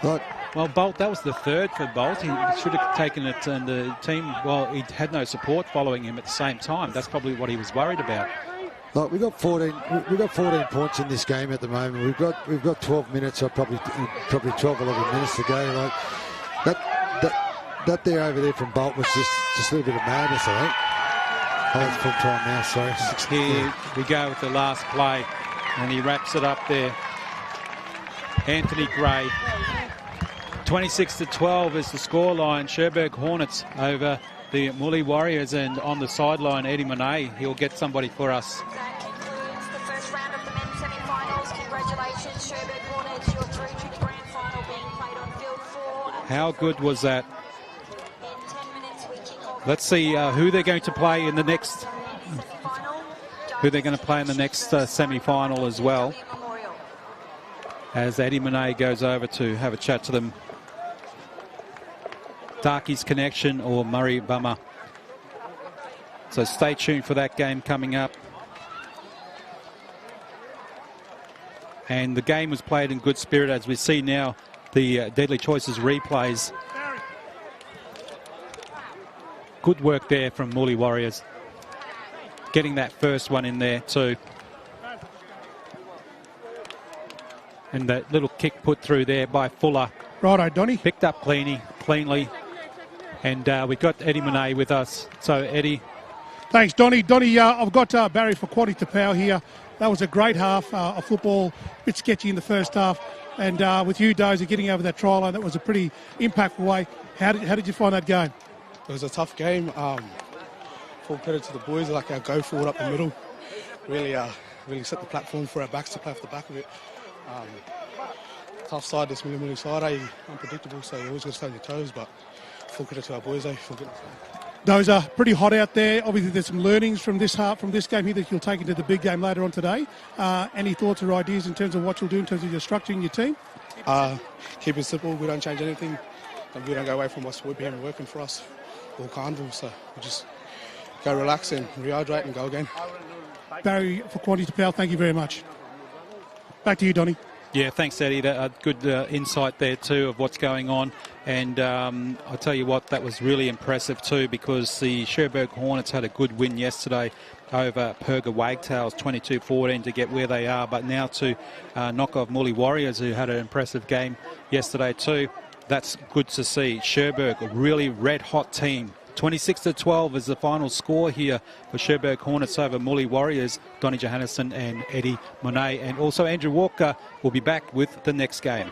Look. Well, Bolt, that was the third for Bolt. He should have taken it, and the team, well, he had no support following him at the same time. That's probably what he was worried about. Look, we've got 14 points in this game at the moment. We've got 12 minutes, or probably 12, 11 minutes to go. Like that there over there from Bolt was just a little bit of madness, I think. Oh, it's full time now, sorry. Here we go with the last play, and he wraps it up there. Anthony Gray. 26-12 is the scoreline. Cherbourg Hornets over the Muli Warriors, and on the sideline, Eddie Monet. He'll get somebody for us. That concludes the first round of the men's semi-finals. Congratulations, Cherbourg Hornets. You're through to the grand final being played on field 4. How good was that? In 10 minutes, we kick off. Let's see who they're going to play in the next. Who they're going to play in the next semi-final as well. As Eddie Monet goes over to have a chat to them. Darky's Connection or Murri Bummer. So stay tuned for that game coming up. And the game was played in good spirit, as we see now the Deadly Choices replays. Good work there from Muli Warriors. Getting that first one in there too. And that little kick put through there by Fuller. Righto, Donny. Picked up cleanly. And we've got Eddie Monet with us. So, Eddie. Thanks, Donny. Donny, I've got Barry for Quaddy to Power here. That was a great half of football. A bit sketchy in the first half. And with you, Dozer, getting over that try line, that was a pretty impactful way. How did you find that game? It was a tough game. full credit to the boys, like our go forward up the middle. Really set the platform for our backs to play off the back of it. Tough side, this Muli side, unpredictable, so you always got to stay on your toes, but full credit to our boys, full credit. Those are pretty hot out there. Obviously, there's some learnings from this game here that you'll take into the big game later on today. Any thoughts or ideas in terms of what you'll do in terms of your structuring your team? Keep it simple. We don't change anything. And we don't go away from what's been working for us all Carnival. So we just go relax and rehydrate and go again. Barry, for Quantity to Power, thank you very much. Back to you, Donnie. Yeah, thanks, Eddie. A good insight there too of what's going on. And I'll tell you what, that was really impressive too, because the Cherbourg Hornets had a good win yesterday over Perga Wagtails, 22-14 to get where they are. But now to knock off Muli Warriors, who had an impressive game yesterday too. That's good to see. Cherbourg, a really red-hot team. 26-12 is the final score here for Cherbourg Hornets over Muli Warriors. Donnie Johannesson and Eddie Monet. And also Andrew Walker will be back with the next game.